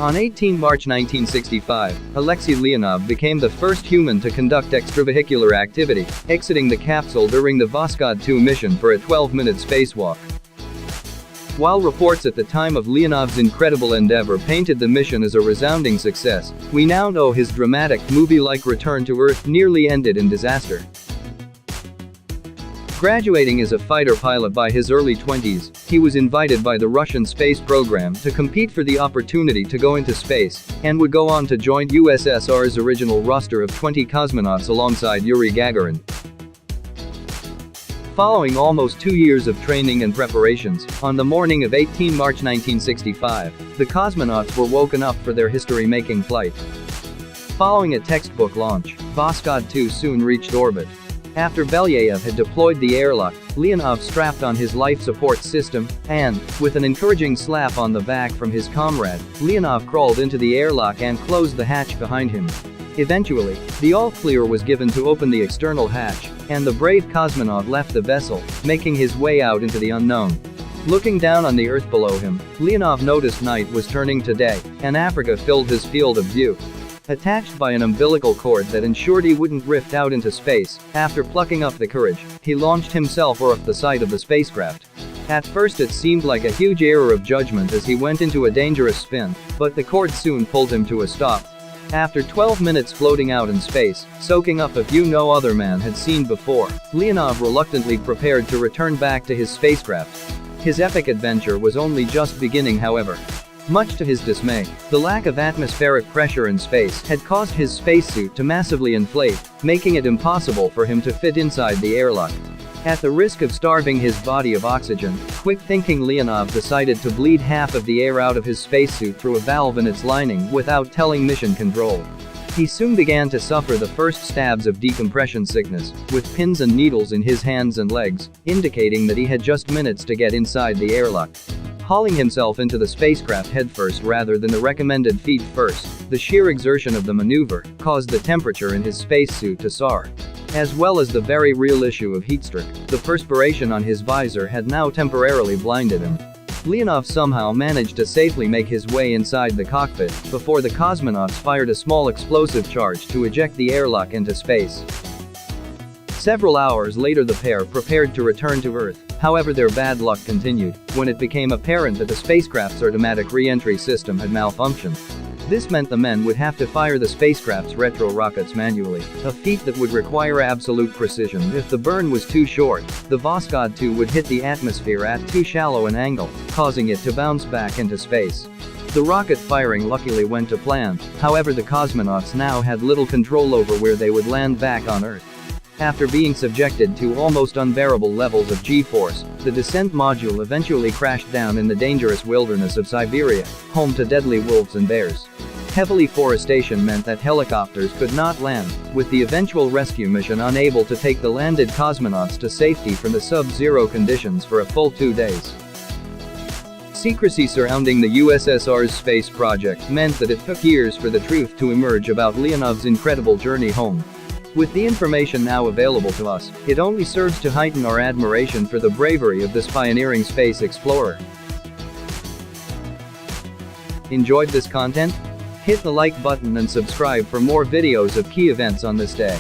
On 18 March 1965, Alexei Leonov became the first human to conduct extravehicular activity, exiting the capsule during the Voskhod 2 mission for a 12-minute spacewalk. While reports at the time of Leonov's incredible endeavor painted the mission as a resounding success, we now know his dramatic, movie-like return to Earth nearly ended in disaster. Graduating as a fighter pilot by his early 20s, he was invited by the Russian space program to compete for the opportunity to go into space, and would go on to join USSR's original roster of 20 cosmonauts alongside Yuri Gagarin. Following almost 2 years of training and preparations, on the morning of 18 March 1965, the cosmonauts were woken up for their history-making flight. Following a textbook launch, Voskhod 2 soon reached orbit. After Belyaev had deployed the airlock, Leonov strapped on his life support system, and, with an encouraging slap on the back from his comrade, Leonov crawled into the airlock and closed the hatch behind him. Eventually, the all-clear was given to open the external hatch, and the brave cosmonaut left the vessel, making his way out into the unknown. Looking down on the Earth below him, Leonov noticed night was turning to day, and Africa filled his field of view. Attached by an umbilical cord that ensured he wouldn't drift out into space, after plucking up the courage, he launched himself off the side of the spacecraft. At first it seemed like a huge error of judgment as he went into a dangerous spin, but the cord soon pulled him to a stop. After 12 minutes floating out in space, soaking up a view no other man had seen before, Leonov reluctantly prepared to return back to his spacecraft. His epic adventure was only just beginning, however. Much to his dismay, the lack of atmospheric pressure in space had caused his spacesuit to massively inflate, making it impossible for him to fit inside the airlock. At the risk of starving his body of oxygen, quick-thinking Leonov decided to bleed half of the air out of his spacesuit through a valve in its lining without telling mission control. He soon began to suffer the first stabs of decompression sickness, with pins and needles in his hands and legs, indicating that he had just minutes to get inside the airlock. Hauling himself into the spacecraft headfirst rather than the recommended feet first, the sheer exertion of the maneuver caused the temperature in his spacesuit to soar. As well as the very real issue of heatstroke, the perspiration on his visor had now temporarily blinded him. Leonov somehow managed to safely make his way inside the cockpit before the cosmonauts fired a small explosive charge to eject the airlock into space. Several hours later the pair prepared to return to Earth. However, their bad luck continued when it became apparent that the spacecraft's automatic re-entry system had malfunctioned. This meant the men would have to fire the spacecraft's retro rockets manually, a feat that would require absolute precision. If the burn was too short, the Voskhod 2 would hit the atmosphere at too shallow an angle, causing it to bounce back into space. The rocket firing luckily went to plan, however the cosmonauts now had little control over where they would land back on Earth. After being subjected to almost unbearable levels of G-force, the descent module eventually crashed down in the dangerous wilderness of Siberia, home to deadly wolves and bears. Heavy forestation meant that helicopters could not land, with the eventual rescue mission unable to take the landed cosmonauts to safety from the sub-zero conditions for a full 2 days. Secrecy surrounding the USSR's space project meant that it took years for the truth to emerge about Leonov's incredible journey home. With the information now available to us, it only serves to heighten our admiration for the bravery of this pioneering space explorer. Enjoyed this content? Hit the like button and subscribe for more videos of key events on this day.